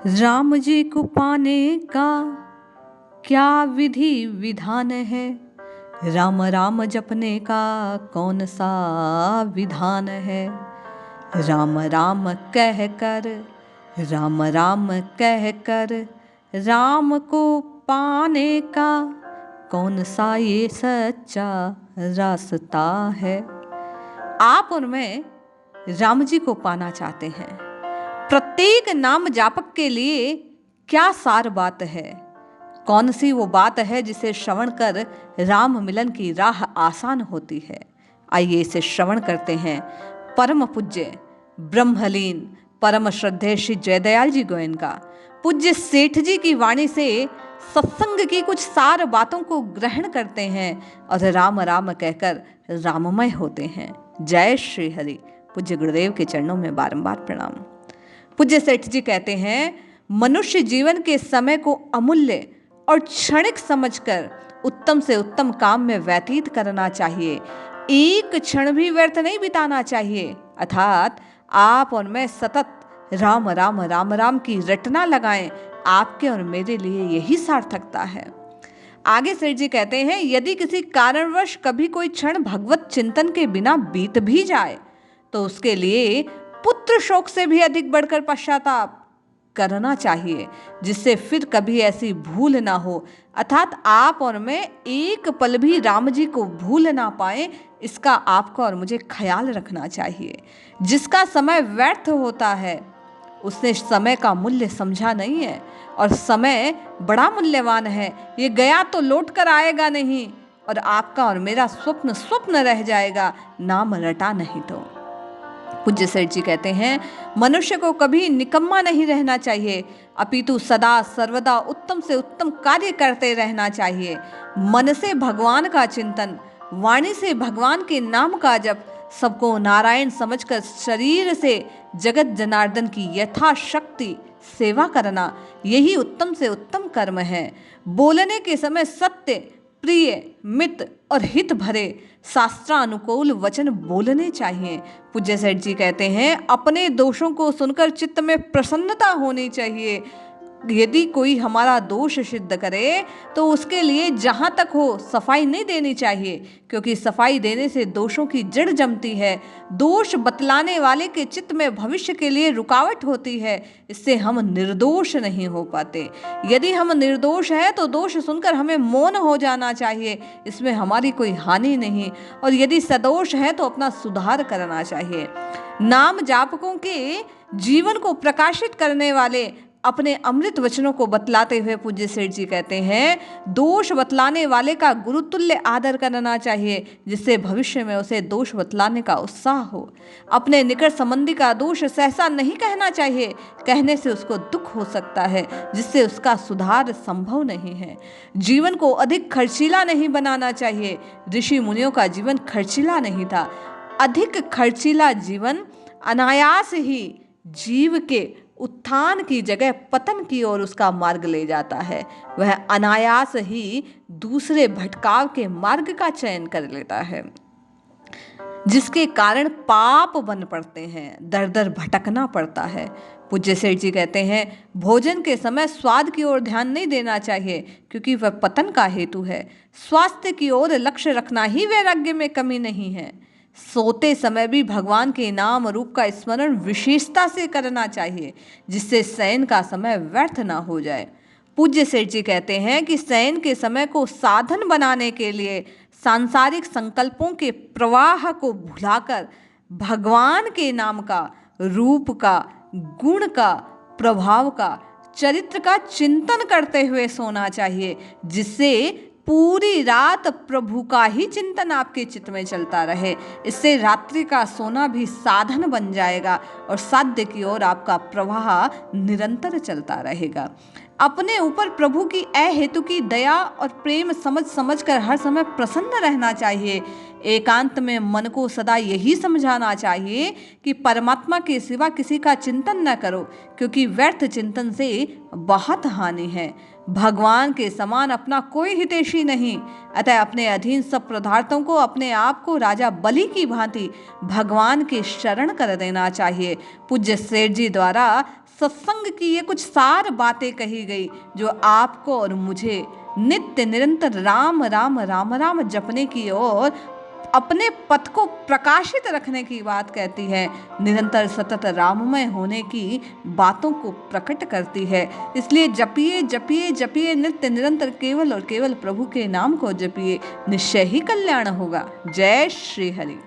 राम जी को पाने का क्या विधि विधान है। राम राम जपने का कौन सा विधान है। राम राम कह कर राम राम कह कर राम को पाने का कौन सा ये सच्चा रास्ता है। आप और मैं राम जी को पाना चाहते हैं। प्रत्येक नाम जापक के लिए क्या सार बात है। कौन सी वो बात है जिसे श्रवण कर राम मिलन की राह आसान होती है। आइए इसे श्रवण करते हैं। परम पूज्य ब्रह्मलीन परम श्रद्धेय श्री जयदयाल जी गोयनका पूज्य सेठ जी की वाणी से सत्संग की कुछ सार बातों को ग्रहण करते हैं और राम राम कहकर राममय होते हैं। जय श्री हरि। पूज्य गुरुदेव के चरणों में बारंबार प्रणाम। पूज्य सेठ जी कहते हैं, मनुष्य जीवन के समय को अमूल्य और क्षणिक समझकर उत्तम से उत्तम काम में व्यतीत करना चाहिए। एक क्षण भी व्यर्थ नहीं बिताना चाहिए। अर्थात आप और मैं सतत राम राम राम राम की रटना लगाएं। आपके और मेरे लिए यही सार्थकता है। आगे सेठ जी कहते हैं, यदि किसी कारणवश कभी कोई क्षण भगवत चिंतन के बिना बीत भी जाए तो उसके लिए पुत्र शोक से भी अधिक बढ़कर पश्चाताप करना चाहिए, जिससे फिर कभी ऐसी भूल ना हो। अर्थात आप और मैं एक पल भी राम जी को भूल ना पाए, इसका आपको और मुझे ख्याल रखना चाहिए। जिसका समय व्यर्थ होता है उसने समय का मूल्य समझा नहीं है, और समय बड़ा मूल्यवान है। ये गया तो लौट कर आएगा नहीं, और आपका और मेरा स्वप्न स्वप्न रह जाएगा, नाम रटा नहीं तो। पूज्य सेठ जी कहते हैं, मनुष्य को कभी निकम्मा नहीं रहना चाहिए, अपितु सदा सर्वदा उत्तम से उत्तम कार्य करते रहना चाहिए। मन से भगवान का चिंतन, वाणी से भगवान के नाम का जप, सबको नारायण समझकर शरीर से जगत जनार्दन की यथाशक्ति सेवा करना, यही उत्तम से उत्तम कर्म है। बोलने के समय सत्य, प्रिय, मित और हित भरे शास्त्रानुकूल वचन बोलने चाहिए। पूज्य सेठ जी कहते हैं, अपने दोषों को सुनकर चित्त में प्रसन्नता होनी चाहिए। यदि कोई हमारा दोष सिद्ध करे तो उसके लिए जहाँ तक हो सफाई नहीं देनी चाहिए, क्योंकि सफाई देने से दोषों की जड़ जमती है। दोष बतलाने वाले के चित्त में भविष्य के लिए रुकावट होती है, इससे हम निर्दोष नहीं हो पाते। यदि हम निर्दोष हैं तो दोष सुनकर हमें मौन हो जाना चाहिए, इसमें हमारी कोई हानि नहीं। और यदि सदोष है तो अपना सुधार करना चाहिए। नाम जापकों के जीवन को प्रकाशित करने वाले अपने अमृत वचनों को बतलाते हुए पूज्य सेठ जी कहते हैं, दोष बतलाने वाले का गुरुतुल्य आदर करना चाहिए, जिससे भविष्य में उसे दोष बतलाने का उत्साह हो। अपने निकट संबंधी का दोष सहसा नहीं कहना चाहिए, कहने से उसको दुख हो सकता है, जिससे उसका सुधार संभव नहीं है। जीवन को अधिक खर्चीला नहीं बनाना चाहिए। ऋषि मुनियों का जीवन खर्चीला नहीं था। अधिक खर्चीला जीवन अनायास ही जीव के उत्थान की जगह पतन की ओर उसका मार्ग ले जाता है। वह अनायास ही दूसरे भटकाव के मार्ग का चयन कर लेता है, जिसके कारण पाप बन पड़ते हैं, दर दर भटकना पड़ता है। पूज्य सेठ जी कहते हैं, भोजन के समय स्वाद की ओर ध्यान नहीं देना चाहिए, क्योंकि वह पतन का हेतु है। स्वास्थ्य की ओर लक्ष्य रखना ही वैराग्य में कमी नहीं है। सोते समय भी भगवान के नाम रूप का स्मरण विशेषता से करना चाहिए, जिससे शयन का समय व्यर्थ ना हो जाए। पूज्य सेठ जी कहते हैं कि शयन के समय को साधन बनाने के लिए सांसारिक संकल्पों के प्रवाह को भुलाकर भगवान के नाम का, रूप का, गुण का, प्रभाव का, चरित्र का चिंतन करते हुए सोना चाहिए, जिससे पूरी रात प्रभु का ही चिंतन आपके चित्त में चलता रहे। इससे रात्रि का सोना भी साधन बन जाएगा और साध्य की ओर आपका प्रवाह निरंतर चलता रहेगा। अपने ऊपर प्रभु की अहेतु की दया और प्रेम समझ कर हर समय प्रसन्न रहना चाहिए। एकांत में मन को सदा यही समझाना चाहिए कि परमात्मा के सिवा किसी का चिंतन न करो, क्योंकि व्यर्थ चिंतन से बहुत हानि है। भगवान के समान अपना कोई हितैषी नहीं, अतः अपने अधीन सब पदार्थों को, अपने आप को राजा बलि की भांति भगवान के शरण कर देना चाहिए। पूज्य सेठ जी द्वारा सत्संग की ये कुछ सार बातें कही गई जो आपको और मुझे नित्य निरंतर राम राम राम राम जपने की और अपने पथ को प्रकाशित रखने की बात कहती है, निरंतर सतत राममय होने की बातों को प्रकट करती है। इसलिए जपिए जपिए जपिए नित्य निरंतर केवल और केवल प्रभु के नाम को जपिए, निश्चय ही कल्याण होगा। जय श्री हरि।